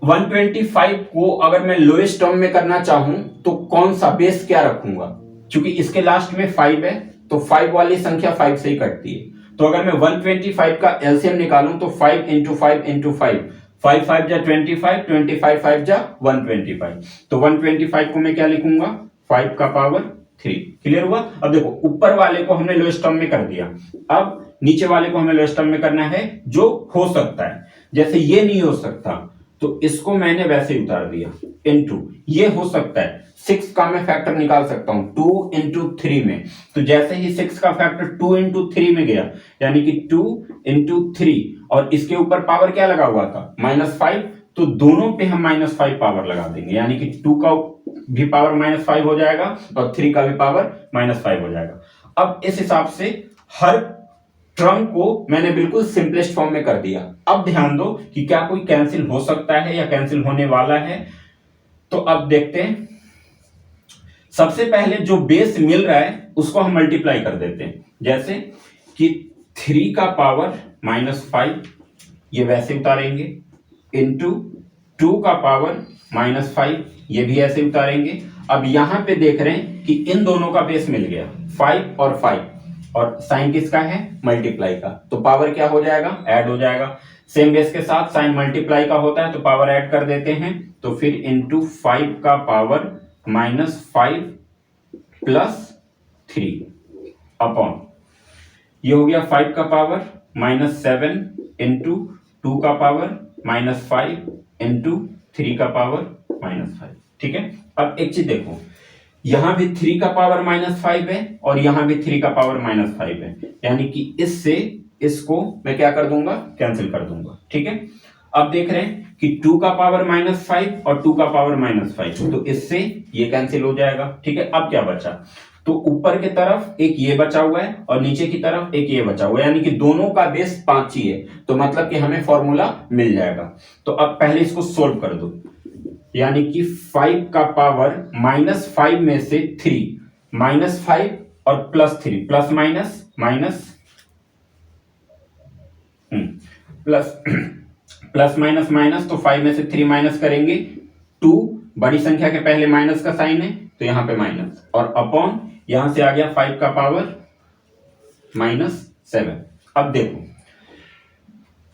125 को अगर मैं लोएस्ट टर्म में करना चाहूं तो कौन सा बेस क्या रखूंगा, क्योंकि इसके लास्ट में 5 है तो 5 वाली संख्या 5 से ही कटती है। तो अगर मैं 125 का एलसीएम निकालूं तो 5 into 5 into 5, 5 5 जा 25, 25 5 जा 125, तो 125 को मैं क्या लिखूंगा 5 का पावर 3। क्लियर हुआ? अब देखो ऊपर वाले को हमने लोएस्ट टर्म में कर दिया, अब नीचे वाले को हमें लोएस्ट टर्म में करना है जो हो सकता है। जैसे ये नहीं हो सकता तो इसको मैंने वैसे ही उतार दिया, इनटू ये हो सकता है 6 का मैं फैक्टर निकाल सकता हूं 2 into 3 में, तो जैसे ही 6 का फैक्टर 2 into 3 में गया यानी कि 2 into 3 और इसके ऊपर पावर क्या लगा हुआ था -5, तो दोनों पे हम -5 पावर लगा देंगे, यानी कि 2 का भी पावर -5 हो जाएगा और 3 का भी पावर -5 हो जाएगा। अब इस हिसाब से हर टर्म को मैंने बिल्कुल सिंपलेस्ट फॉर्म में कर दिया। अब ध्यान दो कि क्या कोई कैंसिल हो सकता है या कैंसिल होने वाला है, तो अब देखते हैं। सबसे पहले जो बेस मिल रहा है उसको हम मल्टीप्लाई कर देते हैं, जैसे कि 3 का पावर -5 ये वैसे उतारेंगे, इनटू 2 का पावर -5 ये भी ऐसे उतारेंगे। अब यहां पे देख रहे हैं कि इन दोनों का बेस मिल गया 5 और 5, और साइन किसका है मल्टीप्लाई का, तो पावर क्या हो जाएगा ऐड हो जाएगा। सेम बेस के साथ साइन मल्टीप्लाई का होता है तो पावर ऐड कर देते हैं, तो फिर इनटू 5 का पावर -5 + 3 अपॉन ये हो गया 5 का पावर -7 इनटू 2 का पावर -5 इनटू 3 का पावर -5। ठीक है, अब एक चीज देखो, यहां भी 3 का पावर -5 है और यहां भी 3 का पावर -5 है, यानी कि इससे इसको मैं क्या कर दूंगा कैंसिल कर दूंगा। ठीक है, अब देख रहे हैं कि 2 का पावर -5 और 2 का पावर -5, तो इससे ये कैंसिल हो जाएगा। ठीक है, अब क्या बचा, तो ऊपर की तरफ एक ये बचा हुआ है और नीचे की तरफ एक ये बचा हुआ है, यानी कि दोनों का बेस 5 ही है, तो मतलब कि हमें फॉर्मूला मिल जाएगा। तो अब पहले इसको सोल्व कर दो, यानी कि 5 का पावर -5 में से 3 -5 और +3 plus minus minus plus minus minus, तो 5 में से 3 माइनस करेंगे 2, बड़ी संख्या के पहले माइनस का साइन है तो यहां पे माइनस, और अपॉन यहां से आ गया 5 का पावर -7। अब देखो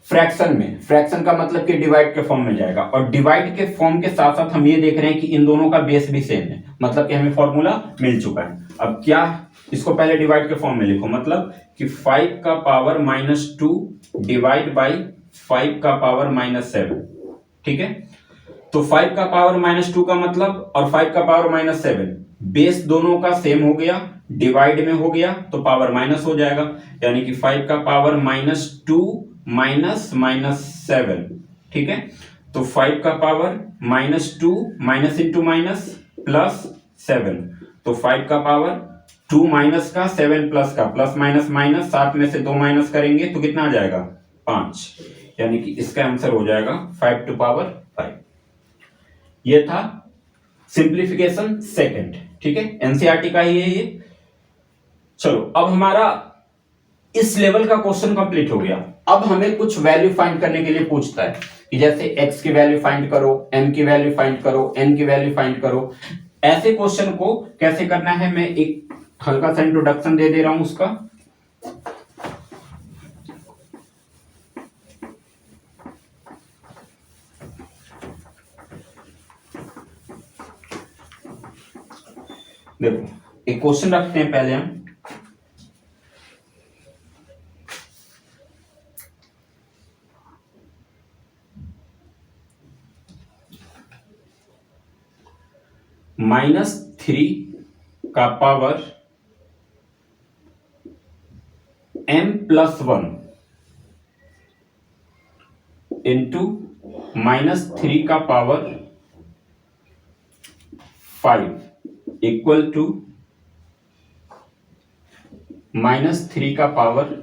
फ्रैक्शन में, फ्रैक्शन का मतलब कि डिवाइड के फॉर्म में जाएगा, और डिवाइड के फॉर्म के साथ साथ हम ये देख रहे हैं कि इन दोनों का बेस भी सेम है, मतलब कि हमें फॉर्मूला मिल चुका है। अब क्या इसको पहले डिवाइड के फॉर्म में लिखो, मतलब कि 5 का पावर -2 डिवाइड बाई 5 का पावर -7, ठीक है। तो 5 का पावर -2 का मतलब और 5 का पावर -7 बेस दोनों का सेम हो गया, डिवाइड में हो गया तो पावर माइनस हो जाएगा, यानी कि 5 का पावर -2 माइनस -7, ठीक है। तो 5 का power -2 minus into minus plus 7, तो 5 का पावर 2 माइनस का 7 प्लस का, प्लस माइनस माइनस, 7 में से 2 माइनस करेंगे तो कितना आ जाएगा 5, यानी कि इसका आंसर हो जाएगा 5 टू पावर 5। ये था सिंप्लीफिकेशन सेकंड, ठीक है, एनसीईआरटी का ही है ये। चलो अब हमारा इस लेवल का क्वेश्चन कंप्लीट हो गया। अब हमें कुछ वैल्यू फाइंड करने के लिए पूछता है कि जैसे x की वैल्यू फाइंड करो, m की वैल्यू फाइंड करो, n की वैल्यू फाइंड करो। ऐसे क्वेश्चन को कैसे करना है मैं एक हल्का सा इंट्रोडक्शन दे रहा हूं उसका। देखो एक क्वेश्चन रखते हैं पहले हम, -3 का पावर m+1 इंटू -3 का पावर 5 इक्वल टू -3 का पावर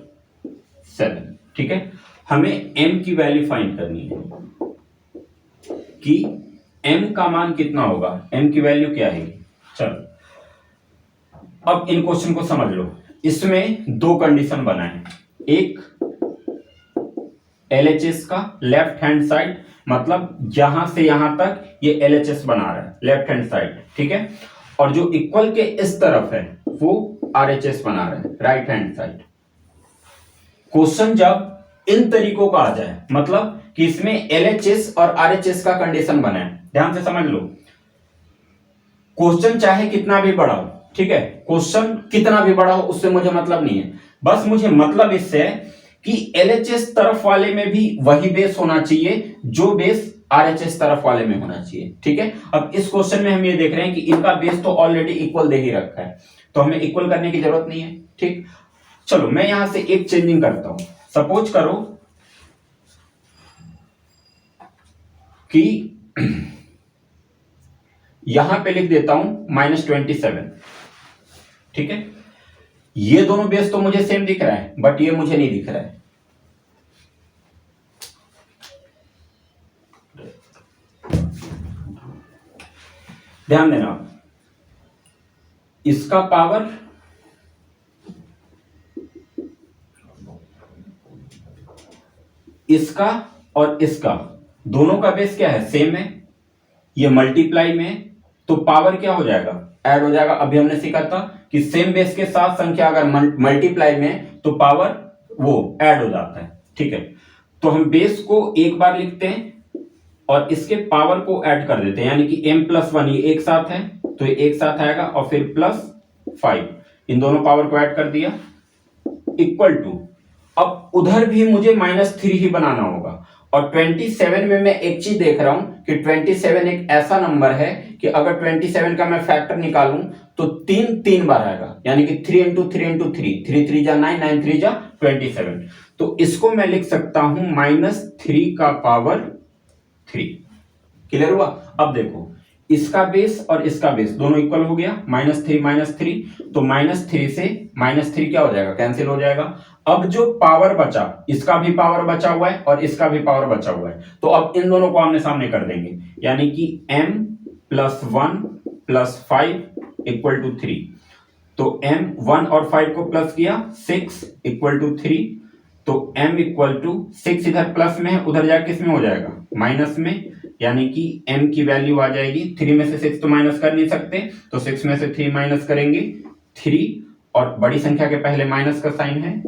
7, ठीक है। हमें m की वैल्यू फाइंड करनी है कि m का मान कितना होगा, m की वैल्यू क्या है। चलो अब इन क्वेश्चन को समझ लो। इसमें दो कंडीशन बना है, एक LHS का लेफ्ट हैंड साइड, मतलब यहां से यहां तक ये LHS बना रहा है लेफ्ट हैंड साइड, ठीक है, और जो इक्वल के इस तरफ है वो RHS बना रहा है राइट हैंड साइड। क्वेश्चन जब इन तरीकों का आ जाए, मतलब कि इसमें LHS और RHS का कंडीशन बना है, ध्यान से समझ लो। क्वेश्चन चाहे कितना भी बड़ा हो, ठीक है, क्वेश्चन कितना भी बड़ा हो उससे मुझे मतलब नहीं है, बस मुझे मतलब इससे है कि LHS तरफ वाले में भी वही बेस होना चाहिए जो बेस RHS तरफ वाले में होना चाहिए, ठीक है। अब इस क्वेश्चन में हम ये देख रहे हैं कि इनका बेस तो ऑलरेडी इक्वल दे ही रखा है, तो हमें इक्वल करने की जरूरत नहीं है, ठीक। चलो मैं यहां से एक चेंजिंग करता हूं, सपोज करो कि यहां पे लिख देता हूं -27, ठीक है। ये दोनों बेस तो मुझे सेम दिख रहा है, बट ये मुझे नहीं दिख रहा है। ध्यान देना, इसका पावर इसका और इसका दोनों का बेस क्या है, सेम है, ये मल्टीप्लाई में, तो पावर क्या हो जाएगा, ऐड हो जाएगा। अभी हमने सीखा था कि सेम बेस के साथ संख्या अगर मल्टीप्लाई में तो पावर वो ऐड हो जाता है, ठीक है। तो हम बेस को एक बार लिखते हैं और इसके पावर को ऐड कर देते हैं, यानी कि m+1 ये एक साथ है तो ये एक साथ आएगा, और फिर +5, इन दोनों पावर को ऐड कर दिया, इक्वल टू, अब उधर भी मुझे -3 ही बनाना होगा। और 27 में मैं एक चीज देख रहा हूं कि 27 एक ऐसा नंबर है कि अगर 27 का मैं फैक्टर निकालूं तो 3 बार आएगा, यानी कि 3 इंटू 3 इंटू 3, 3 3 जा 9, 9 3 जा 27। तो इसको मैं लिख सकता हूं -3 का पावर 3। क्लियर हुआ। अब देखो इसका बेस और इसका बेस दोनों इक्वल हो गया, -3 तो -3 से -3 क्या हो जाएगा, कैंसिल हो जाएगा। अब जो पावर बचा, इसका भी पावर बचा हुआ है और इसका भी पावर बचा हुआ है, तो अब इन दोनों को आमने सामने कर देंगे, यानी कि m+1 + 5 = 3। तो m 1 और 5 को प्लस किया, 6 = 3, तो m = 6 इधर प्लस में है, उधर जाके किस में हो जाएगा, माइनस में, यानी कि m की वैल्यू आ जाएगी, 3 में से 6 तो माइनस कर नहीं सकते, तो 6 में से 3 माइनस करेंगे 3, और बड़ी संख्या के पहले माइनस का साइन है,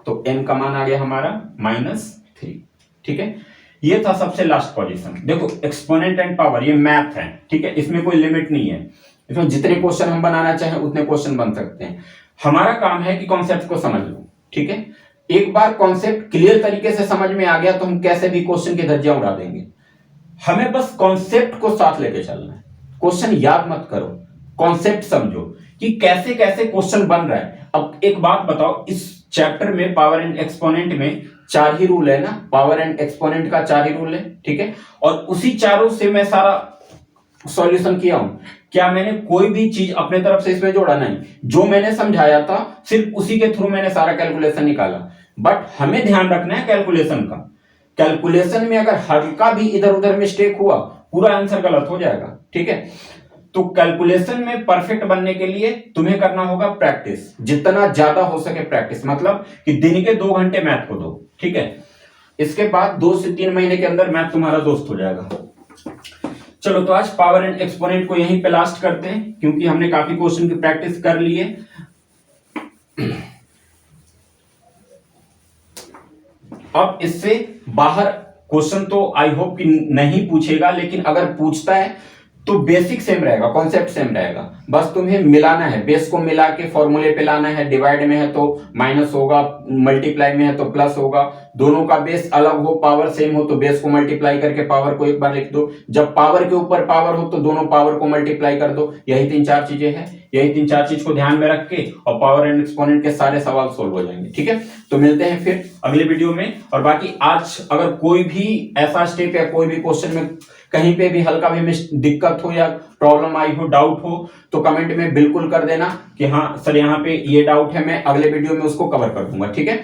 तो m का मान आ गया हमारा -3, ठीक है। ये था सबसे लास्ट पोजीशन। देखो एक्सपोनेंट एंड पावर ये मैथ है, ठीक है, इसमें कोई लिमिट नहीं है। इसमें जितने क्वेश्चन हम बनाना चाहें उतने क्वेश्चन बन सकते हैं। हमारा काम है कि कॉन्सेप्ट को समझ लो, ठीक है। एक बार कॉन्सेप्ट क्लियर तरीके से समझ में आ गया तो हम कैसे भी क्वेश्चन की धज्जियां उड़ा देंगे। हमें बस कॉन्सेप्ट को साथ लेके चलना है। क्वेश्चन याद मत करो, कॉन्सेप्ट समझो कि कैसे कैसे क्वेश्चन बन रहा है। अब एक बात बताओ, इस चैप्टर में पावर एंड एक्सपोनेंट में 4 ही रूल है ना, पावर एंड एक्सपोनेंट का 4 ही रूल है, ठीक है। और उसी चारों से मैं सारा सॉल्यूशन किया हूं। क्या मैंने कोई भी चीज अपने तरफ से इसमें जोड़ा? नहीं, जो मैंने समझाया था सिर्फ उसी के थ्रू मैंने सारा कैलकुलेशन निकाला। बट हमें ध्यान रखना है कैलकुलेशन का। कैलकुलेशन में अगर हल्का भी इधर उधर मिस्टेक हुआ, पूरा आंसर गलत हो जाएगा, ठीक है। तो कैलकुलेशन में परफेक्ट बनने के लिए तुम्हें करना होगा प्रैक्टिस, जितना ज्यादा हो सके प्रैक्टिस। मतलब कि दिन के 2 घंटे मैथ को दो, ठीक है। इसके बाद 2 से 3 महीने के अंदर मैथ तुम्हारा दोस्त हो जाएगा। चलो, तो आज पावर एंड एक्सपोनेंट को यहीं पे लास्ट करते हैं, क्योंकि हमने काफी क्वेश्चन की प्रैक्टिस कर ली है। अब इससे बाहर क्वेश्चन तो आई होप कि नहीं पूछेगा, लेकिन अगर पूछता है तो बेसिक सेम रहेगा, कॉन्सेप्ट सेम रहेगा। बस तुम्हें मिलाना है, बेस को मिला के फॉर्मूले पे लाना है। डिवाइड में है तो माइनस होगा, मल्टीप्लाई में है तो प्लस होगा। दोनों का बेस अलग हो, पावर सेम हो तो बेस को मल्टीप्लाई करके पावर को एक बार लिख दो। जब पावर के ऊपर पावर हो तो दोनों पावर को मल्टीप्लाई कर दो। यही 3-4 चीजें हैं। यही 3-4 चीज को ध्यान में रख के और पावर एंड एक्सपोनेंट के सारे सवाल सोल्व हो जाएंगे, ठीक है। तो मिलते हैं फिर अगले वीडियो में। और बाकी आज अगर कोई भी ऐसा स्टेप या कोई भी क्वेश्चन में कहीं पे भी हल्का भी दिक्कत हो या प्रॉब्लम आई हो, डाउट हो, तो कमेंट में बिल्कुल कर देना कि हाँ सर यहाँ पे ये डाउट है, मैं अगले वीडियो में उसको कवर कर दूंगा, ठीक है।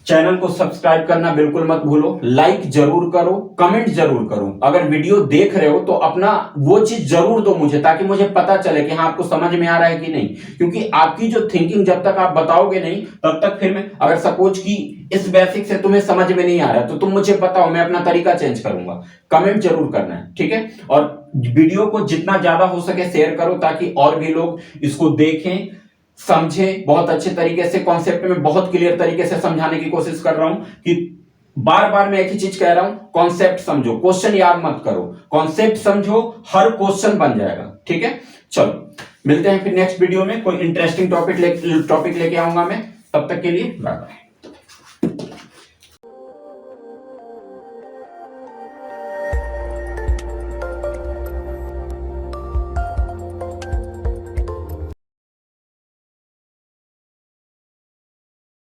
चैनल को सब्सक्राइब करना बिल्कुल मत भूलो, लाइक जरूर करो, कमेंट जरूर करो। अगर वीडियो देख रहे हो तो अपना वो चीज जरूर दो मुझे, ताकि मुझे पता चले कि हाँ आपको समझ में आ रहा है कि नहीं। क्योंकि आपकी जो थिंकिंग जब तक आप बताओगे नहीं, तब तक फिर मैं, अगर सपोज कि इस बेसिक से तुम्हें समझ में नहीं आ रहा तो तुम मुझे बताओ, मैं अपना तरीका चेंज करूंगा। कमेंट जरूर करना है, ठीक है। और वीडियो को जितना ज्यादा हो सके शेयर करो, ताकि और भी लोग इसको देखें, समझे। बहुत अच्छे तरीके से कॉन्सेप्ट में बहुत क्लियर तरीके से समझाने की कोशिश कर रहा हूं कि बार बार मैं एक ही चीज कह रहा हूं, कॉन्सेप्ट समझो, क्वेश्चन याद मत करो, कॉन्सेप्ट समझो, हर क्वेश्चन बन जाएगा, ठीक है। चलो, मिलते हैं फिर नेक्स्ट वीडियो में। कोई इंटरेस्टिंग टॉपिक लेके आऊंगा मैं। तब तक के लिए बाय बाय।